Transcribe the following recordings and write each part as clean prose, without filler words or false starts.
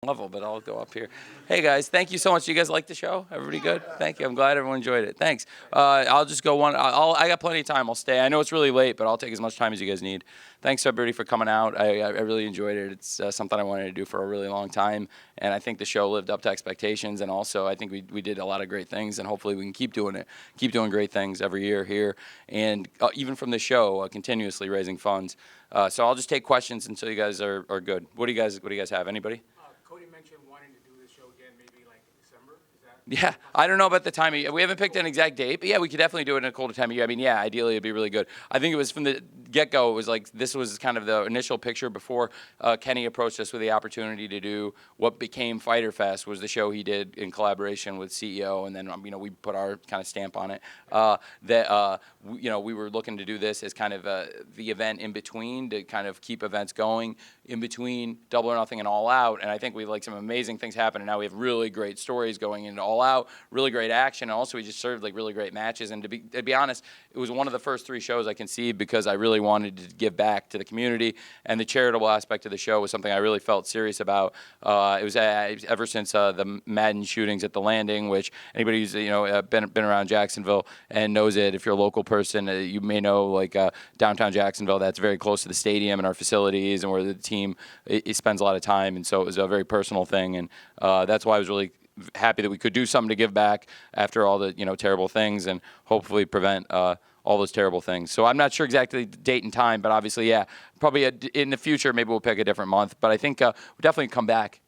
level, but I'll go up here. Hey guys, thank you so much. You guys like the show? Everybody good? Thank you. I'm glad everyone enjoyed it. Thanks. I'll just go one. I got plenty of time. I'll stay. I know it's really late, but I'll take as much time as you guys need. Thanks everybody for coming out. I really enjoyed it. It's something I wanted to do for a really long time, and I think the show lived up to expectations. And also, I think we did a lot of great things, and hopefully we can keep doing it. Keep doing great things every year here, and even from the show, continuously raising funds. So I'll just take questions until you guys are good. What do you guys have? Anybody? Cody mentioned wanting to do this show again, maybe like in December. Is that? Yeah, I don't know about the time of year. We haven't picked an exact date, but yeah, we could definitely do it in a colder time of year. I mean, yeah, ideally it'd be really good. I think it was from the get-go, it was like this was kind of the initial picture before Kenny approached us with the opportunity to do what became Fighter Fest, was the show he did in collaboration with CEO, and then we put our kind of stamp on it. We were looking to do this as kind of the event in between to kind of keep events going in between Double or Nothing and All Out, and I think we like some amazing things happen, and now we have really great stories going into All Out, really great action, and also we just served like really great matches. And to be honest, it was one of the first 3 shows I conceived because I really wanted to give back to the community, and the charitable aspect of the show was something I really felt serious about. It was ever since the Madden shootings at the Landing, which anybody who's been around Jacksonville and knows it, if you're a local person, you may know like downtown Jacksonville, that's very close to the stadium and our facilities, and where the team it spends a lot of time, and so it was a very personal thing, and that's why I was really happy that we could do something to give back after all the terrible things, and hopefully prevent all those terrible things. So I'm not sure exactly the date and time, but obviously, yeah, probably in the future, maybe we'll pick a different month. But I think we'll definitely come back.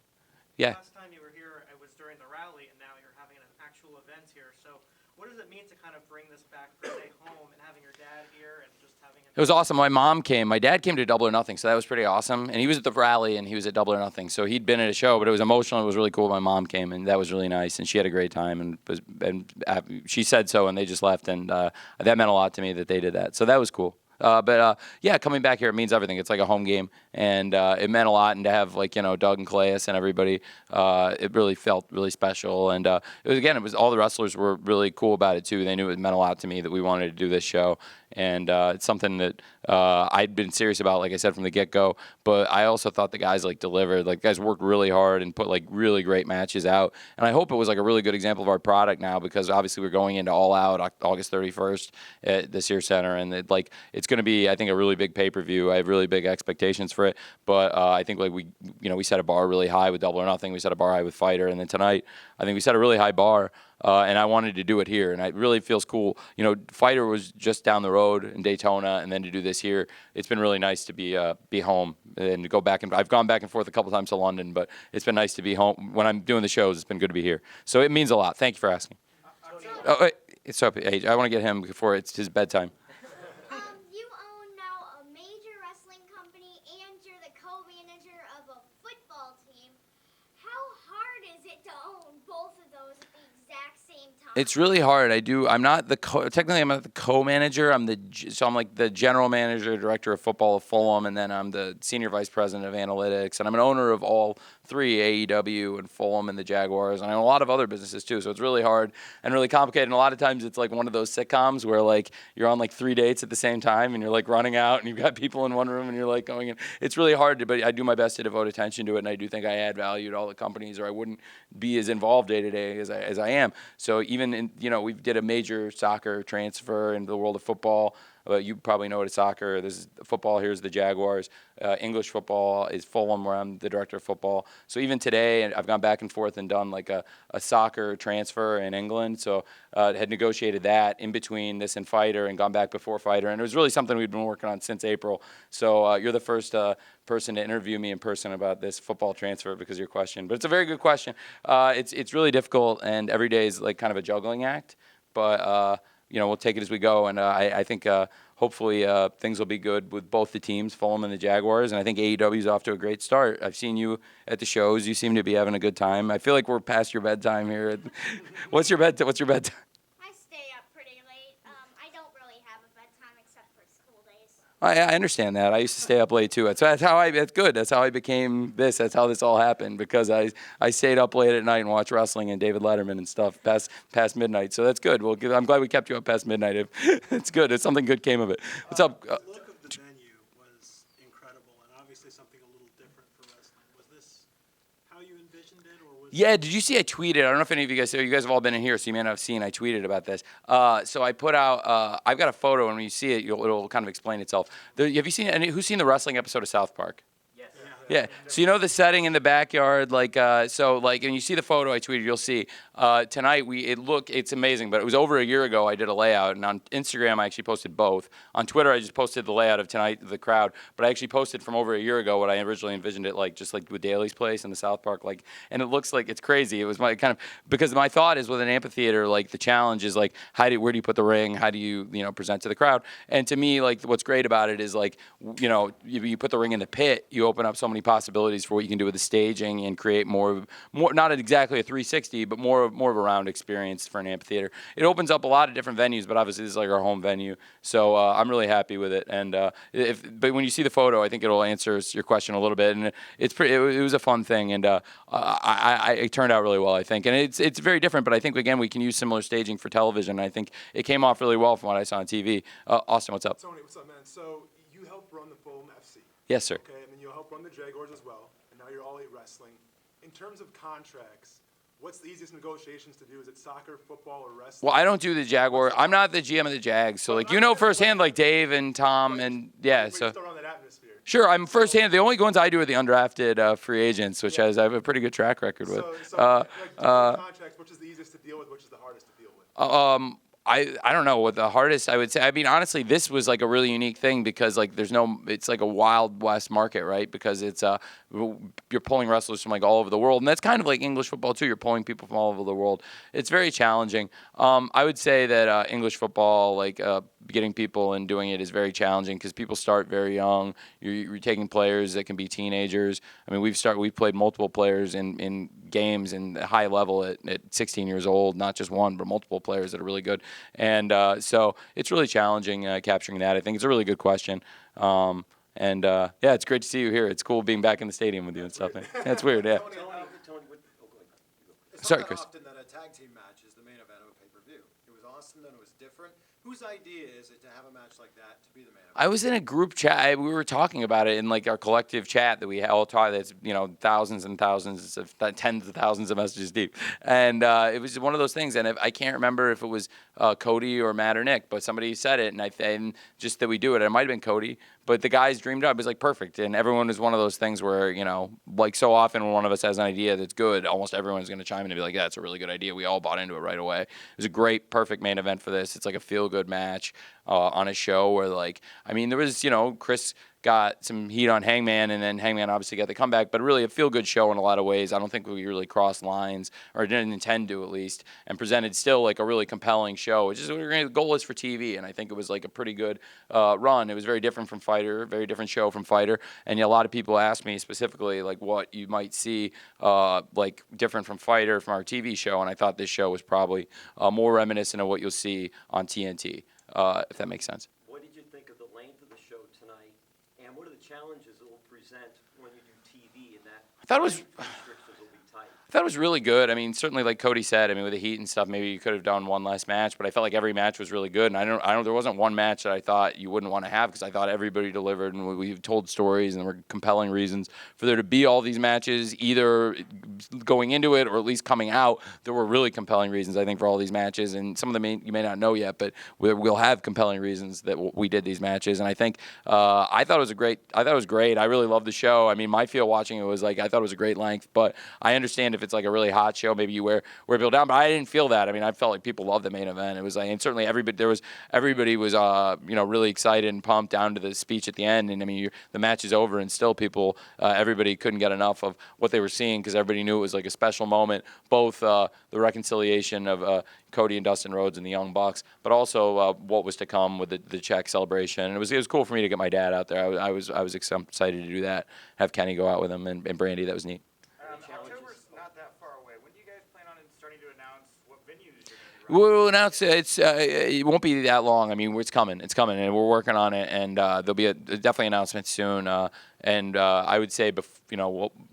Yeah. Last time you were here, it was during the rally, and now you're having an actual event here. So what does it mean to kind of bring this back per se home and having your dad here and just having It was awesome. My mom came. My dad came to Double or Nothing, so that was pretty awesome. And he was at the rally, and he was at Double or Nothing. So he'd been at a show, but it was emotional. It was really cool. My mom came, and that was really nice. And she had a great time, and she said so, and they just left. And that meant a lot to me that they did that. So that was cool. Yeah, coming back here, it means everything. It's like a home game, and it meant a lot. And to have Doug and Calais and everybody, it really felt really special. And it was all the wrestlers were really cool about it too. They knew it meant a lot to me that we wanted to do this show, and it's something that I'd been serious about, like I said, from the get-go. But I also thought the guys delivered. Like, guys worked really hard and put really great matches out. And I hope it was like a really good example of our product now, because obviously we're going into All Out August 31st at the Sears Center, and it's going to be, I think, a really big pay-per-view. I have really big expectations for it. But I think we set a bar really high with Double or Nothing. We set a bar high with Fighter, and then tonight I think we set a really high bar. And I wanted to do it here, and it really feels cool. Fighter was just down the road in Daytona, and then to do this here, it's been really nice to be home and to go back. And I've gone back and forth a couple times to London, but it's been nice to be home. When I'm doing the shows, it's been good to be here. So it means a lot. Thank you for asking. It's up. Hey, I want to get him before it's his bedtime. You own now a major wrestling company, and you're the co-manager of a football team. How hard is it to own both of those at the exact same time? It's really hard. I'm not technically I'm not the co-manager. I'm like the general manager, director of football of Fulham, and then I'm the senior vice president of analytics, and I'm an owner of all 3, AEW and Fulham and the Jaguars, and I own a lot of other businesses too. So it's really hard and really complicated. And a lot of times it's like one of those sitcoms where you're on 3 dates at the same time, and you're running out, and you've got people in one room, and you're going in. It's really hard, but I do my best to devote attention to it, and I do think I add value to all the companies, or I wouldn't be as involved day to day as I am. So even we did a major soccer transfer into the world of football. You probably know it as soccer. This is football. Here's the Jaguars. English football is Fulham, where I'm the director of football. So even today, I've gone back and forth and done a soccer transfer in England. So had negotiated that in between this and Fighter, and gone back before Fighter. And it was really something we'd been working on since April. So you're the first person to interview me in person about this football transfer because of your question. But it's a very good question. It's really difficult, and every day is kind of a juggling act. But we'll take it as we go, and I think hopefully things will be good with both the teams, Fulham and the Jaguars, and I think AEW is off to a great start. I've seen you at the shows. You seem to be having a good time. I feel like we're past your bedtime here. What's your bedtime? I stay up pretty late. I don't really have a bedtime except for school days. I understand that. I used to stay up late too. That's good. That's how I became this. That's how this all happened, because I stayed up late at night and watched wrestling and David Letterman and stuff past midnight. So that's good. Well, I'm glad we kept you up past midnight. It's good. It's something good came of it. What's up? The look of the venue was incredible, and obviously something a little different for wrestling. Was this how you envisioned it, or was? Yeah, did you see I tweeted? I don't know if any of you guys have all been in here, so you may not have seen I tweeted about this. So I put out, I've got a photo, and when you see it, it'll kind of explain itself. Have you seen who's seen the wrestling episode of South Park? Yes. Yeah. So you know the setting in the backyard, when you see the photo I tweeted, you'll see tonight it's amazing. But it was over a year ago I did a layout, and on Instagram I actually posted both. On Twitter I just posted the layout of tonight, the crowd. But I actually posted from over a year ago what I originally envisioned it like, just like with Daly's place in the South Park, and it looks like it's crazy. It was my kind of because my thought is with an amphitheater, like the challenge is like where do you put the ring? How do you present to the crowd? And to me, like what's great about it is like you put the ring in the pit, you open up so many possibilities for what you can do with the staging and create more not exactly a 360, but more of a round experience for an amphitheater. It opens up a lot of different venues, but obviously this is like our home venue, so I'm really happy with it. And but when you see the photo, I think it'll answer your question a little bit. And it was a fun thing, and it turned out really well, I think. And it's very different, but I think again we can use similar staging for television. I think it came off really well from what I saw on TV. Austin, what's up? Tony, what's up, man? So you helped run the Fulham FC. Yes, sir. Okay, and then you helped run the Jaguars as well, and now you're All Elite Wrestling. In terms of contracts, what's the easiest negotiations to do? Is it soccer, football, or wrestling? Well, I don't do the Jaguar. I'm not the GM of the Jags, so firsthand, like Dave and Tom, and yeah. But So you're still around that atmosphere. sure, I'm firsthand. The only ones I do are the undrafted free agents, which I have a pretty good track record with. Contracts, which is the easiest to deal with, which is the hardest to deal with? I don't know what the hardest I would say. I mean, honestly, this was like a really unique thing because like it's like a Wild West market, right? Because it's you're pulling wrestlers from like all over the world, and that's kind of like English football too. You're pulling people from all over the world. It's very challenging. I would say that English football, like getting people and doing it is very challenging because people start very young. You're taking players that can be teenagers. I mean, we've played multiple players in games and high level at 16 years old, not just one, but multiple players that are really good. And so it's really challenging capturing that. I think it's a really good question. Yeah, it's great to see you here. It's cool being back in the stadium with you and stuff. Yeah, it's weird, yeah. Tony, it's Sorry, not that Chris. often that a tag team match is the main event of a pay-per-view. It was awesome and it was different. Whose idea is it to have a match like that to be the main event? I was in a group chat. We were talking about it in like our collective chat that we all talk. That's thousands and thousands of tens of thousands of messages deep, and it was one of those things. And I can't remember if it was Cody or Matt or Nick, but somebody said it, and just that we do it. It might have been Cody, but the guys dreamed up. It was like perfect, and everyone is one of those things where like so often when one of us has an idea that's good, almost everyone's going to chime in and be like, "Yeah, it's a really good idea." We all bought into it right away. It was a great, perfect main event for this. It's like a feel-good match on a show where there was Chris got some heat on Hangman, and then Hangman obviously got the comeback, but really a feel-good show in a lot of ways. I don't think we really crossed lines, or didn't intend to at least, and presented still like a really compelling show, which is what the goal is for TV, and I think it was like a pretty good run. It was very different from Fighter, very different show from Fighter, and a lot of people asked me specifically like what you might see like different from Fighter from our TV show, and I thought this show was probably more reminiscent of what you'll see on TNT, if that makes sense. What did you think of the length of the show tonight, and what are the challenges it will present when you do TV and that? I thought it was. Restrictions will be tight. I thought it was really good. I mean, certainly like Cody said, I mean, with the heat and stuff, maybe you could have done one less match, but I felt like every match was really good. And I don't, there wasn't one match that I thought you wouldn't want to have because I thought everybody delivered, and we told stories and there were compelling reasons for there to be all these matches, either going into it or at least coming out. There were really compelling reasons, I think, for all these matches, and some of them you may not know yet, but we'll have compelling reasons that we did these matches. And I think I thought it was great. I really loved the show. I mean, my feel watching it was like I thought it was a great length, but I understand if it's like a really hot show, maybe you wear people down, but I didn't feel that. I mean, I felt like people loved the main event. It was like, and certainly everybody was really excited and pumped down to the speech at the end. And I mean, the match is over, and still people, everybody couldn't get enough of what they were seeing because everybody knew it was like a special moment. Both the reconciliation of Cody and Dustin Rhodes and the Young Bucks, but also what was to come with the Czech celebration. And it was cool for me to get my dad out there. I was excited to do that. Have Kenny go out with him and Brandy. That was neat. October's not that far away. When do you guys plan on starting to announce what venues you're going to be We'll announce it won't be that long. I mean, it's coming, and we're working on it, and there'll be definitely announcement soon. And I would say,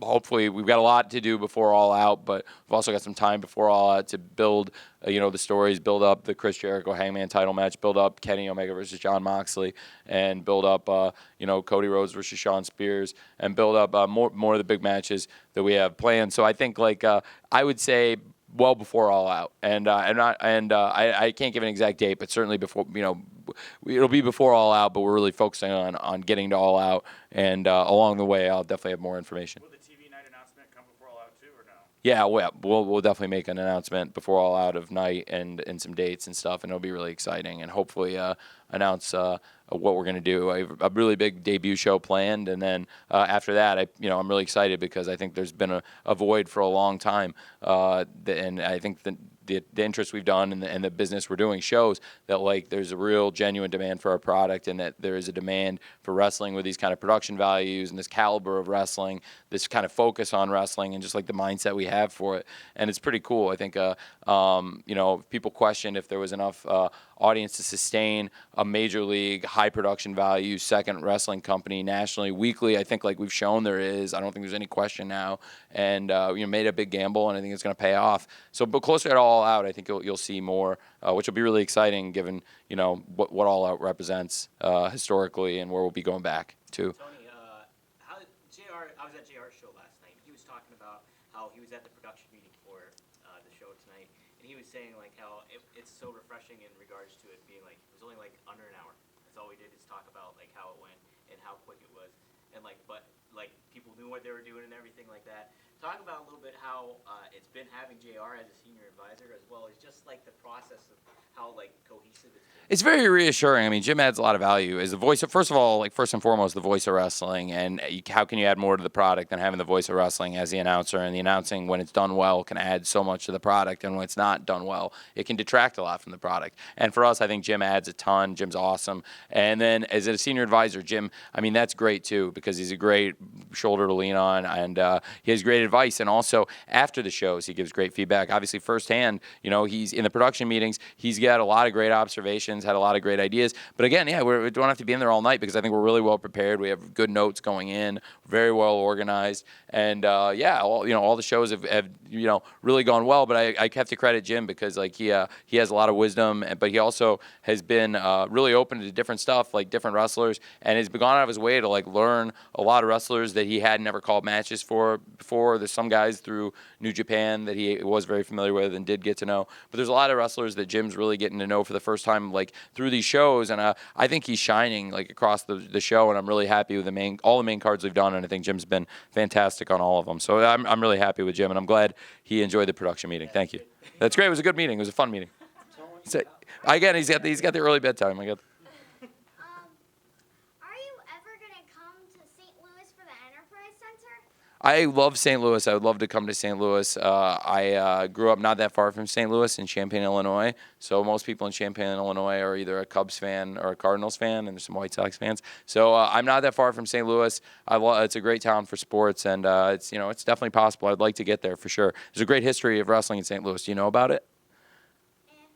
hopefully we've got a lot to do before All Out, but we've also got some time before All Out to build, the stories, build up the Chris Jericho Hangman title match, build up Kenny Omega versus Jon Moxley, and build up, Cody Rhodes versus Shawn Spears, and build up more of the big matches that we have planned. So I think, I would say, well before All Out, I can't give an exact date, but certainly before, it'll be before All Out. But we're really focusing on getting to All Out, and along the way, I'll definitely have more information. Will the TV night announcement come before All Out too, or no? Yeah, we'll definitely make an announcement before All Out of night and some dates and stuff, and it'll be really exciting, and hopefully announce what we're going to do. I have a really big debut show planned, and then after that, I'm really excited because I think there's been a void for a long time, and I think the interest we've done and the business we're doing shows that there's a real genuine demand for our product, and that there is a demand for wrestling with these kind of production values and this caliber of wrestling, this kind of focus on wrestling, and just the mindset we have for it. And it's pretty cool. I think people questioned if there was enough audience to sustain a major league, high production value, second wrestling company nationally, weekly. I think we've shown there is. I don't think there's any question now. And made a big gamble, and I think it's going to pay off. So, but closer to All Out, I think you'll see more, which will be really exciting given what All Out represents historically and where we'll be going back to. Tony, I was at JR's show last night. He was talking about how he was at the production meeting for the show tonight, and he was saying how it's so refreshing in regards to it being it was only under an hour. That's all we did is talk about how it went and how quick it was, and but people knew what they were doing and everything like that. Talk about a little bit how it's been having JR as a senior advisor, as well as just the process of how cohesive it's been. It's very reassuring. I mean, Jim adds a lot of value as the voice of, first of all, first and foremost, the voice of wrestling. And how can you add more to the product than having the voice of wrestling as the announcer? And the announcing, when it's done well, can add so much to the product. And when it's not done well, it can detract a lot from the product. And for us, I think Jim adds a ton. Jim's awesome. And then as a senior advisor, Jim, that's great too, because he's a great shoulder to lean on, and he has great advice. And also after the shows, he gives great feedback. Obviously, firsthand, he's in the production meetings. He's got a lot of great observations, had a lot of great ideas. But again, we don't have to be in there all night, because I think we're really well prepared. We have good notes going in, very well organized, and all the shows have really gone well. But I have to credit Jim, because he has a lot of wisdom, but he also has been really open to different stuff, different wrestlers, and has gone out of his way to learn a lot of wrestlers that he had never called matches for before. There's some guys through New Japan that he was very familiar with and did get to know, but there's a lot of wrestlers that Jim's really getting to know for the first time through these shows, and I think he's shining across the show, and I'm really happy with all the main cards we've done, and I think Jim's been fantastic on all of them. So I'm really happy with Jim, and I'm glad he enjoyed the production meeting. Thank you. That's great. It was a good meeting. It was a fun meeting. So, again, he's got the early bedtime. Are you ever gonna come to St. Louis for the Enterprise Center? I love St. Louis. I would love to come to St. Louis. I grew up not that far from St. Louis in Champaign, Illinois. So most people in Champaign, Illinois are either a Cubs fan or a Cardinals fan, and there's some White Sox fans. So I'm not that far from St. Louis. It's a great town for sports, and it's definitely possible. I'd like to get there for sure. There's a great history of wrestling in St. Louis. Do you know about it?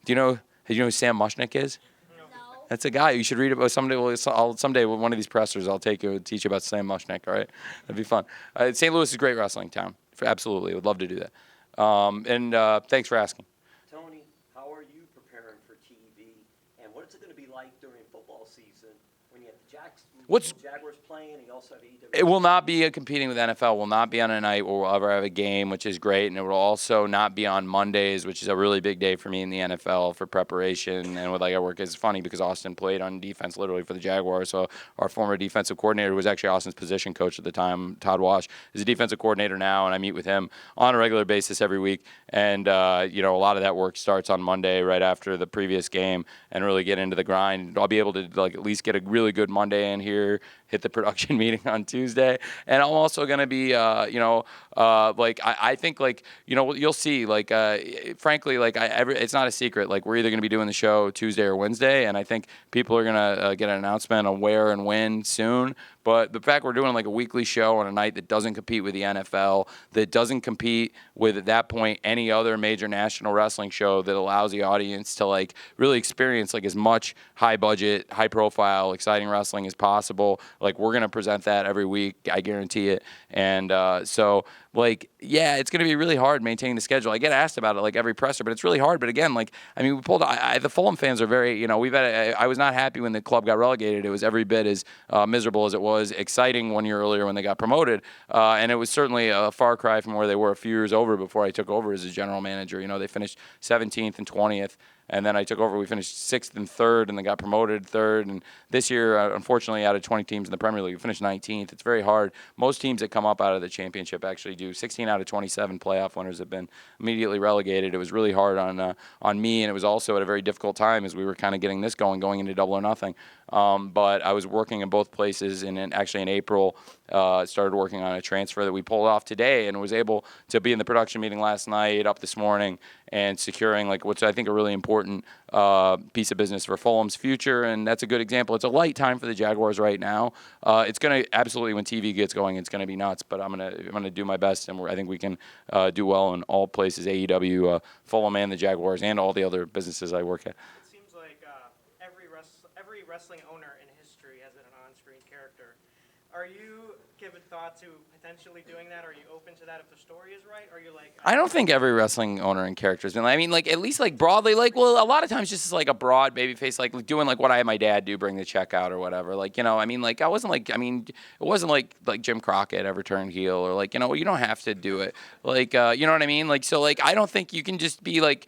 Do you know who Sam Mushnick is? No. That's a guy you should read about someday. Someday with one of these pressers, I'll take you and teach you about Sam Mushnick. All right, that'd be fun. St. Louis is a great wrestling town. Absolutely, would love to do that. Thanks for asking. Tony, how are you preparing for TV, and what is it going to be like during football season when you have the Jaguars playing, and you also have AEW? It will not be competing with NFL. Will not be on a night where we'll ever have a game, which is great, and it will also not be on Mondays, which is a really big day for me in the NFL for preparation. And with I work, it's funny because Austin played on defense literally for the Jaguars. So our former defensive coordinator, who was actually Austin's position coach at the time, Todd Wash, is a defensive coordinator now, and I meet with him on a regular basis every week. And a lot of that work starts on Monday right after the previous game, and really get into the grind. I'll be able to at least get a really good Monday in here, hit the production meeting on Tuesday, and I'm also going to be, I think you'll see, frankly, it's not a secret. We're either going to be doing the show Tuesday or Wednesday, and I think people are going to get an announcement on where and when soon. But the fact we're doing like a weekly show on a night that doesn't compete with the NFL, that doesn't compete with, at that point, any other major national wrestling show, that allows the audience to like really experience like as much high budget, high profile, exciting wrestling as possible. Like, we're going to present that every week. I guarantee it. And so like, yeah, it's going to be really hard maintaining the schedule. I get asked about it like every presser, but it's really hard. But again, like, I mean, we pulled. The Fulham fans are very, I was not happy when the club got relegated. It was every bit as miserable as it was exciting 1 year earlier when they got promoted, and it was certainly a far cry from where they were a few years over before I took over as a general manager. They finished 17th and 20th. And then I took over. We finished 6th and 3rd, and they got promoted 3rd. And this year, unfortunately, out of 20 teams in the Premier League, we finished 19th. It's very hard. Most teams that come up out of the championship actually do. 16 out of 27 playoff winners have been immediately relegated. It was really hard on me, and it was also at a very difficult time as we were kind of getting this going into Double or Nothing. But I was working in both places, and actually in April, started working on a transfer that we pulled off today, and was able to be in the production meeting last night, up this morning, and securing like what's I think a really important piece of business for Fulham's future. And that's a good example. It's a light time for the Jaguars right now. It's going to absolutely, when TV gets going, it's going to be nuts. But I'm gonna do my best, and I think we can do well in all places: AEW, Fulham, and the Jaguars, and all the other businesses I work at. It seems like every wrestling owner in history has been an on-screen character. Are you giving thought to potentially doing that? Are you open to that if the story is right? Or are you like? I don't think every wrestling owner and character has been. I mean, like at least like broadly, like well, a lot of times just as like a broad babyface, like doing like what I had my dad do, bring the check out or whatever. Like I mean, like I wasn't like it wasn't like Jim Crockett ever turned heel or like you don't have to do it. Like you know what I mean? Like so like I don't think you can just be like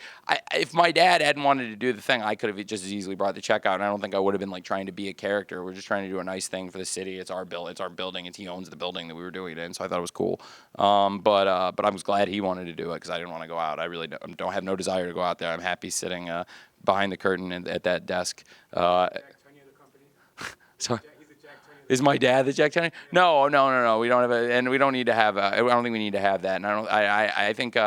if my dad hadn't wanted to do the thing, I could have just as easily brought the check out, and I don't think I would have been like trying to be a character. We're just trying to do a nice thing for the city. It's our building, and he owns the building that we were doing it in, so I thought it was cool. But I was glad he wanted to do it because I didn't want to go out. I really don't have no desire to go out there. I'm happy sitting behind the curtain at that desk. Jack Tunney of the company. Sorry. He's the Jack Tunney. Is my dad the Jack Tunney? No. We don't have and we don't need to have. I don't think we need to have that. And I think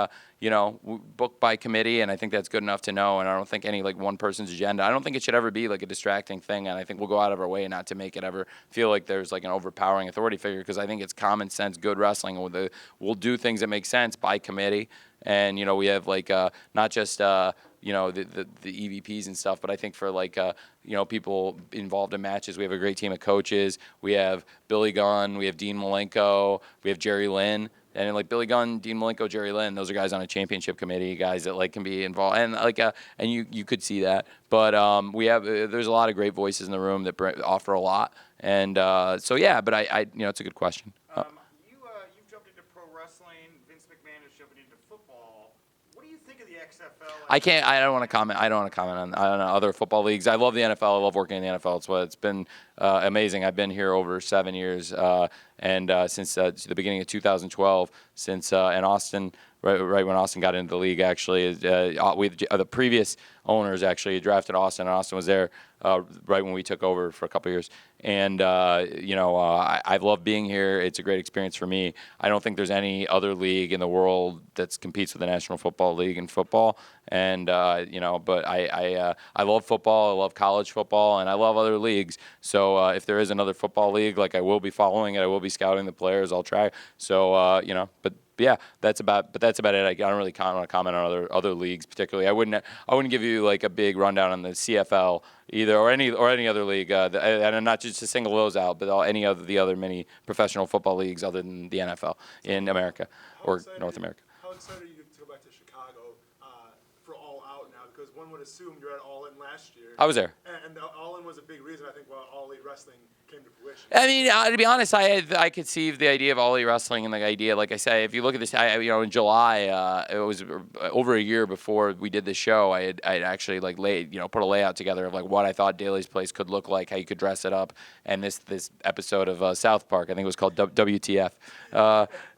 book by committee, and I think that's good enough to know. And I don't think any like one person's agenda. I don't think it should ever be like a distracting thing. And I think we'll go out of our way not to make it ever feel like there's like an overpowering authority figure, because I think it's common sense, good wrestling. We'll do things that make sense by committee. And we have like not just the EVPs and stuff, but I think for like people involved in matches, we have a great team of coaches. We have Billy Gunn, we have Dean Malenko, we have Jerry Lynn. And like Billy Gunn, Dean Malenko, Jerry Lynn, those are guys on a championship committee, guys that like can be involved, and like and you could see that. But we have there's a lot of great voices in the room that offer a lot, and so yeah. But I it's a good question. You've jumped into pro wrestling. Vince McMahon is jumping into football. What do you think of the XFL? I don't want to comment. I don't want to comment on other football leagues. I love the NFL. I love working in the NFL. It's been amazing. I've been here over 7 years, and since the beginning of 2012, since in Austin, right when Austin got into the league, actually, the previous owners actually drafted Austin, and Austin was there right when we took over for a couple of years. And I've loved being here. It's a great experience for me. I don't think there's any other league in the world that competes with the National Football League in football. And but I love football. I love college football, and I love other leagues. So if there is another football league, like I will be following it. I will be scouting the players. I'll try. So but. Yeah, that's about it. I don't really want to comment on other leagues particularly. I wouldn't give you like a big rundown on the CFL either, or any other league, and not just to single those out, but any of the other many professional football leagues other than the NFL in America or North America. How excited are you to go back to Chicago for All Out now? Because one would assume you're at All In last year. I was there. And the All In was a big reason, I think, why All Elite Wrestling came to fruition. I mean, to be honest, I conceived the idea of All Elite Wrestling, and the idea, like I say, if you look at this, in July, it was over a year before we did the show. I had actually like put a layout together of like what I thought Daly's Place could look like, how you could dress it up, and this episode of South Park, I think it was called WTF.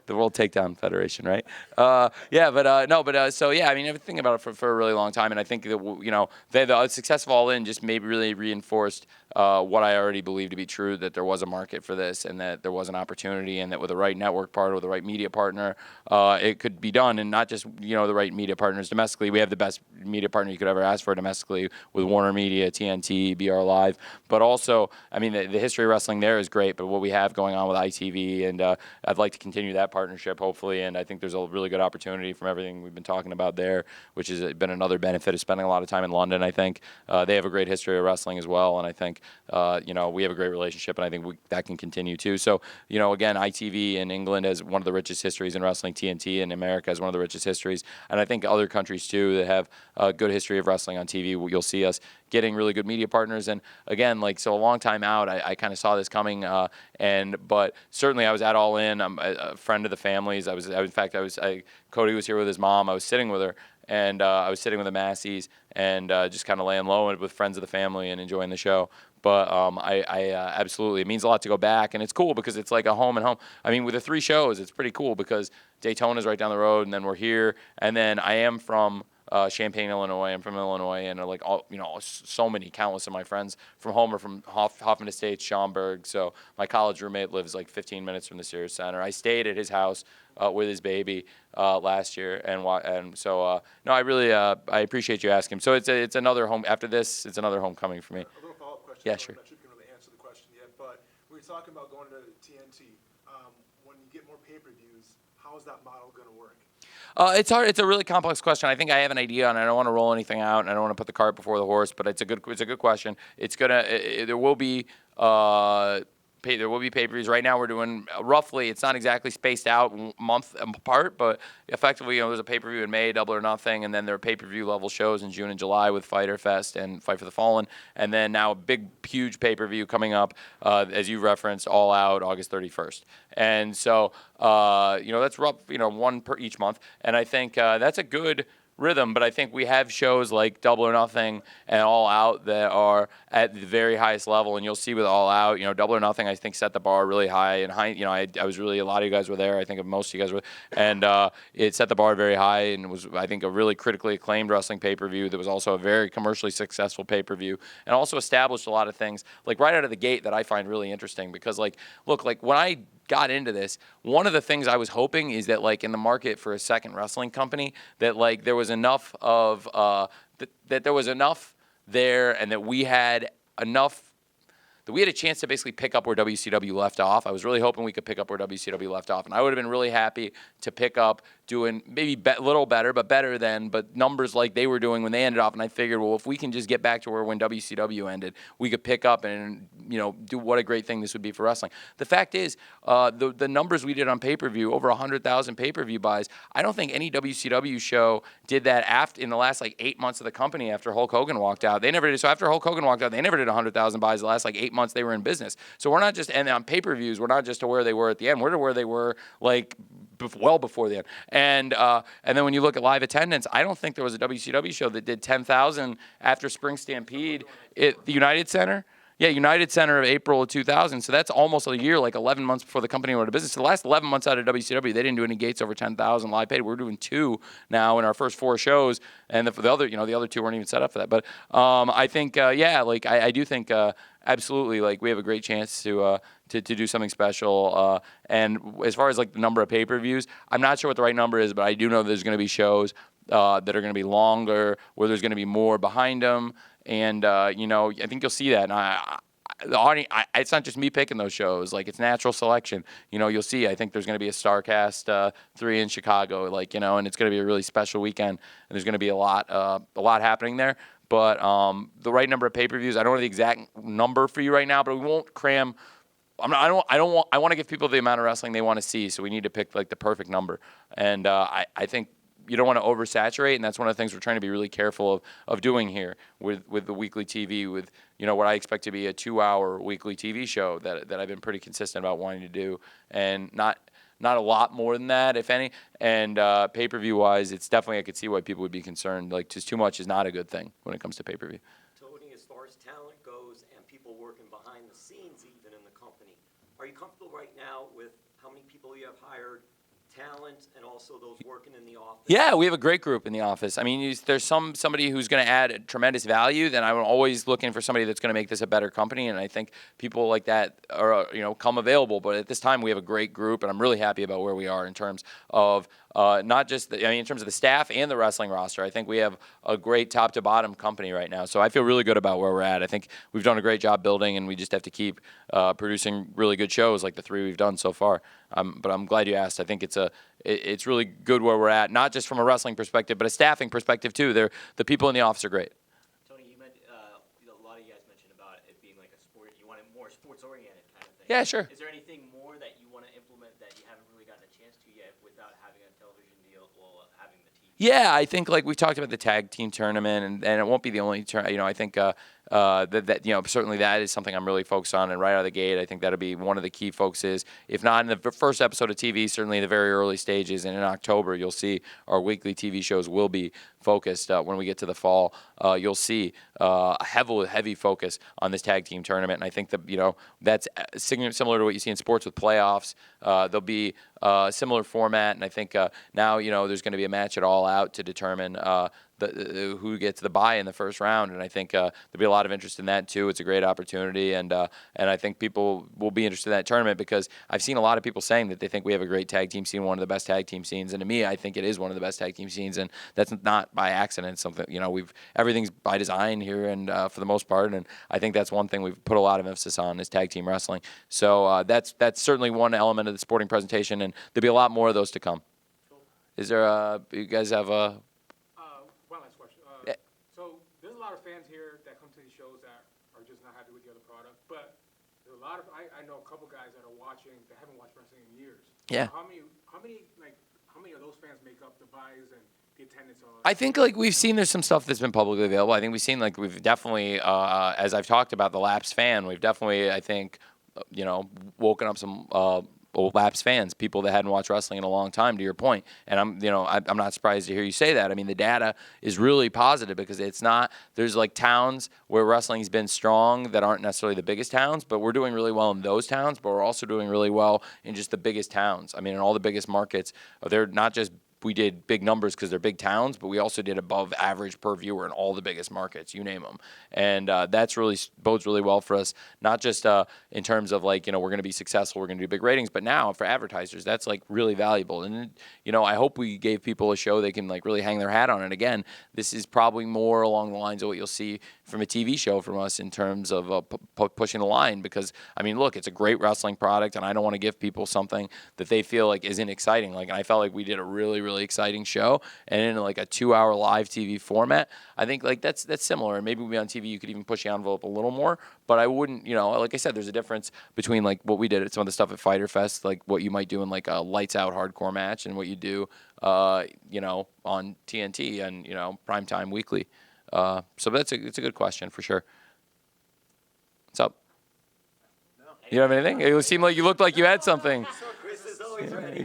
The World Takedown Federation, right? So yeah, I mean, I've been thinking about it for a really long time, and I think that the success of All In just maybe really reinforced what I already believed to be true, that there was a market for this and that there was an opportunity, and that with the right network partner, with the right media partner, it could be done. And not just, the right media partners domestically. We have the best media partner you could ever ask for domestically with Warner Media, TNT, BR Live. But also, I mean, the history of wrestling there is great, but what we have going on with ITV, and I'd like to continue that partnership, hopefully. And I think there's a really good opportunity from everything we've been talking about there, which has been another benefit of spending a lot of time in London, I think. They have a great history of wrestling as well, and I think, we have a great relationship, and I think that can continue too. So, again, ITV in England has one of the richest histories in wrestling. TNT in America has one of the richest histories. And I think other countries too that have a good history of wrestling on TV, you'll see us getting really good media partners. And again, so a long time out, I kind of saw this coming. But certainly I was at All In. I'm a friend of the family's. Cody was here with his mom. I was sitting with her. And I was sitting with the Massies and just kind of laying low with friends of the family and enjoying the show. But I absolutely, it means a lot to go back, and it's cool because it's like a home and home. I mean, with the 3 shows, it's pretty cool because Daytona's right down the road, and then we're here, and then I am from Champaign, Illinois. I'm from Illinois, and so many, countless of my friends from home are from Hoffman Estates, Schaumburg. So my college roommate lives 15 minutes from the Sears Center. I stayed at his house with his baby last year, and so no, I really I appreciate you asking. So it's another home after this. It's another homecoming for me. A little follow-up question. Yeah, I'm sure. not sure if you can really answer the question yet, but we were talking about going to TNT. When you get more pay-per-views, how is that model going to work? It's hard. It's a really complex question. I think I have an idea, and I don't want to roll anything out, and I don't want to put the cart before the horse. But it's a good question. There will be pay-per-views. Right now we're doing roughly, it's not exactly spaced out month apart, but effectively, there's a pay-per-view in May, Double or Nothing, and then there are pay-per-view level shows in June and July with Fyter Fest and Fight for the Fallen, and then now a big, huge pay-per-view coming up, as you referenced, All Out, August 31st. And so, that's rough, one per each month, and I think that's a good rhythm, but I think we have shows like Double or Nothing and All Out that are at the very highest level, and you'll see with All Out, Double or Nothing, I think set the bar really high, and I was really, a lot of you guys were there, I think most of you guys were, and it set the bar very high, and was, I think, a really critically acclaimed wrestling pay-per-view that was also a very commercially successful pay-per-view, and also established a lot of things, right out of the gate that I find really interesting, because, look, when I got into this, one of the things I was hoping is that, in the market for a second wrestling company, that, there was enough of, that there was enough there, and that we had enough, that we had a chance to basically pick up where WCW left off. I was really hoping we could pick up where WCW left off, and I would have been really happy to pick up doing maybe a little better, but better than, but numbers like they were doing when they ended off, and I figured, well, if we can just get back to when WCW ended, we could pick up and, do what a great thing this would be for wrestling. The fact is, the numbers we did on pay-per-view, over 100,000 pay-per-view buys, I don't think any WCW show did that in the last 8 months of the company after Hulk Hogan walked out. They never did. So after Hulk Hogan walked out, they never did 100,000 buys the last 8 months they were in business. So we're not just, and on pay-per-views, we're not just to where they were at the end. We're to where they were well before the end. And then when you look at live attendance, I don't think there was a WCW show that did 10,000 after Spring Stampede at the United Center. Yeah, United Center of April of 2000. So that's almost a year, 11 months before the company went out of business. So the last 11 months out of WCW, they didn't do any gates over 10,000 live paid. We're doing 2 now in our first 4 shows, and the other 2 weren't even set up for that. But I think, I do think absolutely, we have a great chance to do something special. And as far as the number of pay-per-views, I'm not sure what the right number is, but I do know there's going to be shows that are going to be longer, where there's going to be more behind them. And, I think you'll see that. And the audience, it's not just me picking those shows. It's natural selection. You'll see, I think there's going to be a StarCast 3 in Chicago, and it's going to be a really special weekend. And there's going to be a lot happening there. But the right number of pay-per-views, I don't know the exact number for you right now, but we won't cram. I want to give people the amount of wrestling they want to see, so we need to pick the perfect number. And I think you don't want to oversaturate, and that's one of the things we're trying to be really careful of doing here with the weekly TV, with what I expect to be a 2-hour weekly TV show that I've been pretty consistent about wanting to do, and not a lot more than that, if any. And pay-per-view wise, it's definitely, I could see why people would be concerned. Just too much is not a good thing when it comes to pay-per-view. Tony, as far as talent goes and people working behind the scenes even in the company, are you comfortable right now with how many people you have hired talent and also those working in the office? Yeah, we have a great group in the office. I mean, there's somebody who's going to add tremendous value. Then I'm always looking for somebody that's going to make this a better company, and I think people like that are come available. But at this time, we have a great group, and I'm really happy about where we are in terms of not just in terms of the staff and the wrestling roster. I think we have a great top to bottom company right now. So I feel really good about where we're at. I think we've done a great job building, and we just have to keep producing really good shows like the 3 we've done so far. But I'm glad you asked. I think it's really good where we're at, not just from a wrestling perspective, but a staffing perspective too. The people in the office are great. Tony, you mentioned a lot of you guys mentioned about it being like a sport. You want it more sports-oriented kind of thing. Yeah, sure. Is there anything more that you want to implement that you haven't really gotten a chance to yet without having a television deal or having the TV? Yeah, I think like we talked about the tag team tournament, and it won't be the only I think that certainly that is something I'm really focused on, and right out of the gate, I think that'll be one of the key focuses. If not in the first episode of TV, certainly in the very early stages, and in October, you'll see our weekly TV shows will be focused. When we get to the fall, you'll see a heavy focus on this tag team tournament, and I think that that's similar to what you see in sports with playoffs. There'll be a similar format, and I think now there's going to be a match at All Out to determine who gets the bye in the first round, and I think there'll be a lot of interest in that too. It's a great opportunity, and I think people will be interested in that tournament because I've seen a lot of people saying that they think we have a great tag team scene, one of the best tag team scenes, and to me, I think it is one of the best tag team scenes, and that's not by accident. It's something everything's by design here, and for the most part, and I think that's one thing we've put a lot of emphasis on is tag team wrestling. So that's certainly one element of the sporting presentation, and there'll be a lot more of those to come. Is there you guys have a One last question. So there's a lot of fans here that come to these shows that are just not happy with the other product, but there's a lot of I know a couple guys that are watching that haven't watched wrestling in years. Yeah. How many of those fans make up the buys and the attendance? I think we've seen there's some stuff that's been publicly available. I think we've seen we've definitely as I've talked about the lapsed fan, we've definitely I think woken up some old lapsed fans, people that hadn't watched wrestling in a long time, to your point. And I'm not surprised to hear you say that. I mean, the data is really positive because there's towns where wrestling's been strong that aren't necessarily the biggest towns, but we're doing really well in those towns, but we're also doing really well in just the biggest towns. I mean, in all the biggest markets, they're not just we did big numbers because they're big towns, but we also did above average per viewer in all the biggest markets, you name them. And that's really bodes really well for us, not just in terms of we're going to be successful, we're going to do big ratings, but now for advertisers, that's really valuable. And I hope we gave people a show they can really hang their hat on. And again, this is probably more along the lines of what you'll see from a TV show from us in terms of pushing the line, because I mean, look, it's a great wrestling product, and I don't want to give people something that they feel isn't exciting. And I felt like we did a really exciting show, and in a 2-hour live TV format, I think that's similar. And maybe on TV you could even push the envelope a little more, but I wouldn't, like I said, there's a difference between what we did at some of the stuff at Fyter Fest, what you might do in a lights out hardcore match, and what you do on TNT and primetime weekly. So it's a good question for sure. What's up? You don't have anything? You looked like you had something.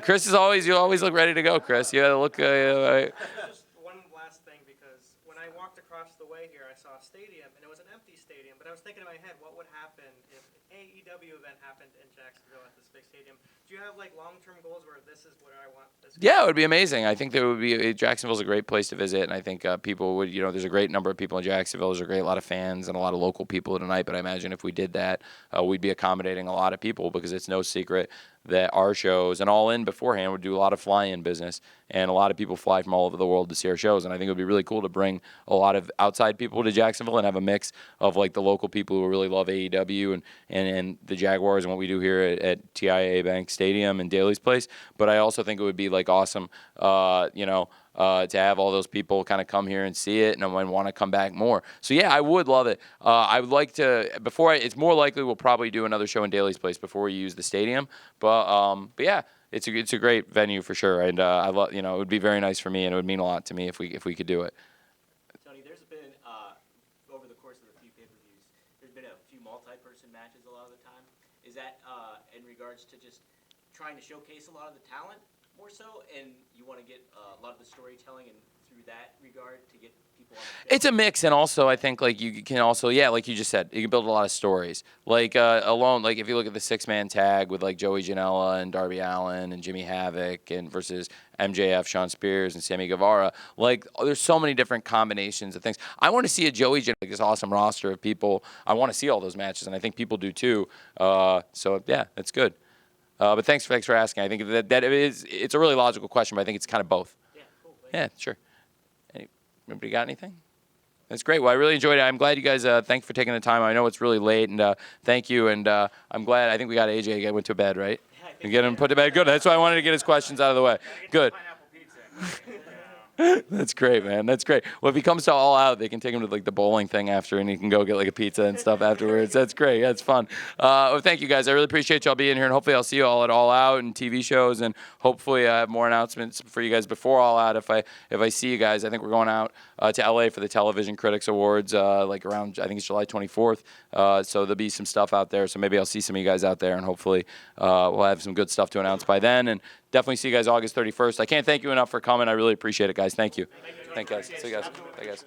Chris is always ready. You always look ready to go, Chris. You gotta look. Just one last thing, because when I walked across the way here, I saw a stadium, and it was an empty stadium. But I was thinking in my head, what would happen if an AEW event happened in Jacksonville at this big stadium? Do you have long-term goals where this is where I want this? Yeah, it would be amazing. I think there would be Jacksonville's a great place to visit, and I think people would. There's a great number of people in Jacksonville. There's a lot of fans and a lot of local people tonight. But I imagine if we did that, we'd be accommodating a lot of people, because it's no secret that our shows and All In beforehand would do a lot of fly-in business, and a lot of people fly from all over the world to see our shows. And I think it would be really cool to bring a lot of outside people to Jacksonville and have a mix of the local people who really love AEW and the Jaguars and what we do here at TIAA Bank Stadium and Daly's Place. But I also think it would be awesome, to have all those people kind of come here and see it and want to come back more. So yeah, I would love it. I would like to it's more likely we'll probably do another show in Daly's Place before we use the stadium. But yeah, it's a great venue for sure, and I love it would be very nice for me, and it would mean a lot to me if we could do it. Tony, there's been over the course of a few pay-per-views, there's been a few multi-person matches a lot of the time. Is that in regards to just trying to showcase a lot of the talent more so, and you want to get a lot of the storytelling and through that regard to get people on the show? It's a mix, and also I think like you can also like you just said, you can build a lot of stories. Like alone, like if you look at the 6-man tag with like Joey Janela and Darby Allin and Jimmy Havoc and versus MJF, Sean Spears and Sammy Guevara, like there's so many different combinations of things. I want to see a Joey Janela, like this awesome roster of people. I want to see all those matches, and I think people do too. So yeah, it's good. But thanks for asking. I think it's a really logical question, but I think it's kind of both. Yeah, cool. Yeah, sure. Anybody got anything? That's great. Well, I really enjoyed it. I'm glad you guys, thanks for taking the time. I know it's really late, and thank you. And I'm glad, I think we got AJ went to bed, right? Yeah, I think And get him put to bed. Good. That's why I wanted to get his questions out of the way. Good. Pineapple pizza. That's great, man. That's great. Well, if he comes to All Out, they can take him to like the bowling thing after, and he can go get like a pizza and stuff afterwards. That's great. That's fun. Well, thank you guys. I really appreciate y'all being here, and hopefully I'll see you all at All Out and TV shows, and hopefully I have more announcements for you guys before All Out. If I see you guys, I think we're going out to LA for the Television Critics Awards, like around I think it's July 24th. So there'll be some stuff out there. So maybe I'll see some of you guys out there, and hopefully we'll have some good stuff to announce by then. And definitely see you guys August 31st. I can't thank you enough for coming. I really appreciate it, guys. Thank you. Thank you guys. See you guys. Thank you guys.